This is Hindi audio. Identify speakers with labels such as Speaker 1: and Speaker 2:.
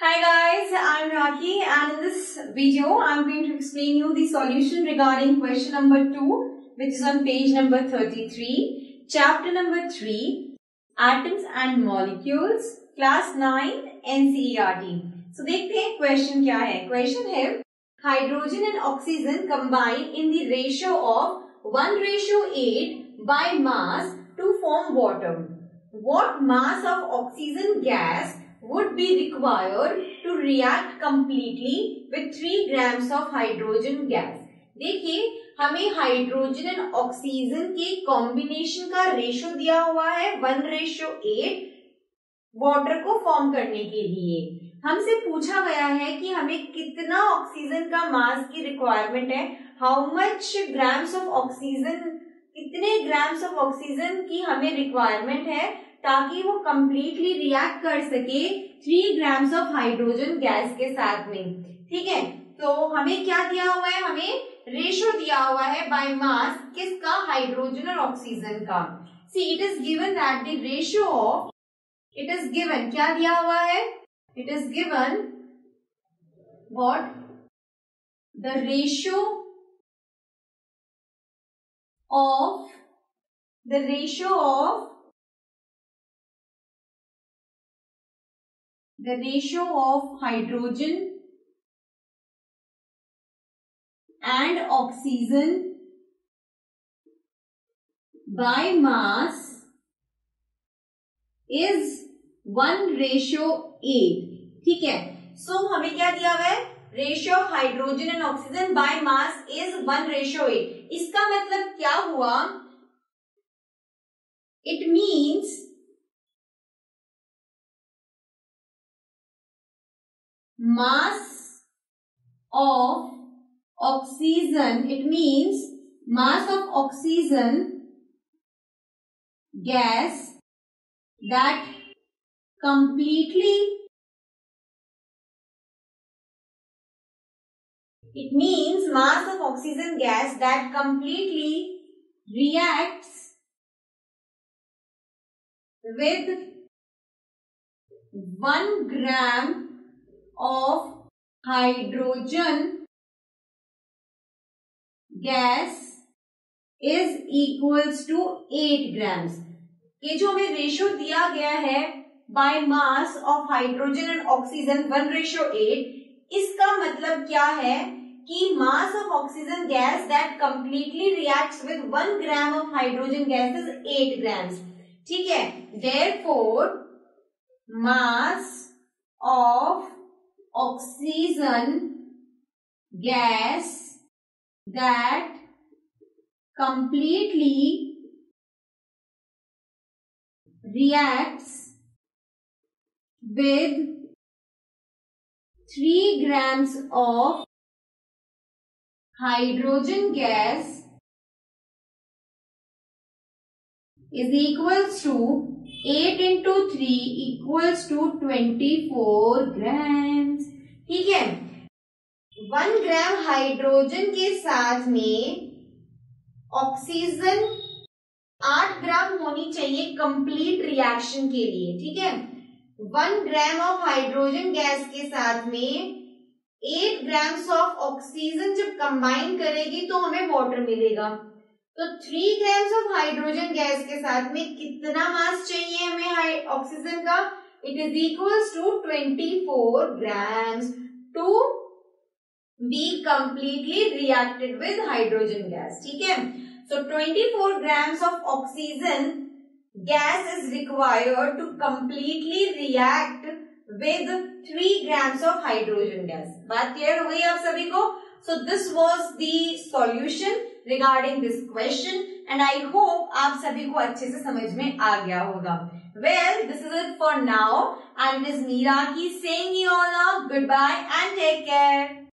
Speaker 1: Hi guys, I'm Raki and in this video I'm going to explain you the solution regarding question number 2 which is on page number 33, chapter number 3, Atoms and Molecules, class 9 NCERT. So देखते हैं question क्या है. Question है hydrogen and oxygen combine in the ratio of 1:8 by mass to form water. What mass of oxygen gas would be required to react completely with 3 grams of hydrogen gas. देखिए हमें हाइड्रोजन एंड ऑक्सीजन के कॉम्बिनेशन का रेशो दिया हुआ है 1:8 वाटर को फॉर्म करने के लिए. हमसे पूछा गया है कि हमें कितना ऑक्सीजन का मास की रिक्वायरमेंट है, how much grams of oxygen, कितने ग्राम्स ऑफ ऑक्सीजन की हमें रिक्वायरमेंट है ताकि वो कंप्लीटली रिएक्ट कर सके 3 ग्राम्स ऑफ हाइड्रोजन गैस के साथ में. ठीक है, तो हमें क्या दिया हुआ है, हमें रेशो दिया हुआ है बाय मास किसका, हाइड्रोजन और ऑक्सीजन का. See it is given that the ratio of, it is given, क्या दिया हुआ है, it is given what, the ratio of, the ratio of, the ratio of hydrogen and oxygen by mass is 1:8. ठीक है, सो हमें क्या दिया हुआ है, ratio of hydrogen and oxygen by mass is 1:8. इसका मतलब क्या हुआ, it means mass of oxygen, it means mass of oxygen gas that completely, it means mass of oxygen gas that completely reacts with 1 gram of hydrogen gas is equals to 8 grams. ये जो हमें रेशियो दिया गया है by mass of hydrogen and oxygen 1:8, इसका मतलब क्या है कि mass of oxygen gas that completely reacts with 1 gram of hydrogen gas is 8 grams. ठीक है, therefore mass of oxygen gas that completely reacts with 3 grams of hydrogen gas is equals to 8 into 3 equals to 24 grams. ठीक है, 1 ग्राम हाइड्रोजन के साथ में ऑक्सीजन 8 ग्राम होनी चाहिए कंप्लीट रिएक्शन के लिए. ठीक है, 1 ग्राम ऑफ हाइड्रोजन गैस के साथ में 8 ग्राम्स ऑफ ऑक्सीजन जब कंबाइन करेगी तो हमें वाटर मिलेगा. तो 3 ग्राम्स ऑफ हाइड्रोजन गैस के साथ में कितना मास चाहिए हमें ऑक्सीजन का, it is equals to 24 grams to be completely reacted with hydrogen gas. ठीक है, so 24 grams of oxygen gas is required to completely react with 3 grams of hydrogen gas. बात क्लियर हो गई आप सभी को. So this was the solution regarding this question and I hope आप सभी को अच्छे से समझ में आ गया होगा. Well, this is it for now and it is Meera saying you all now goodbye and take care.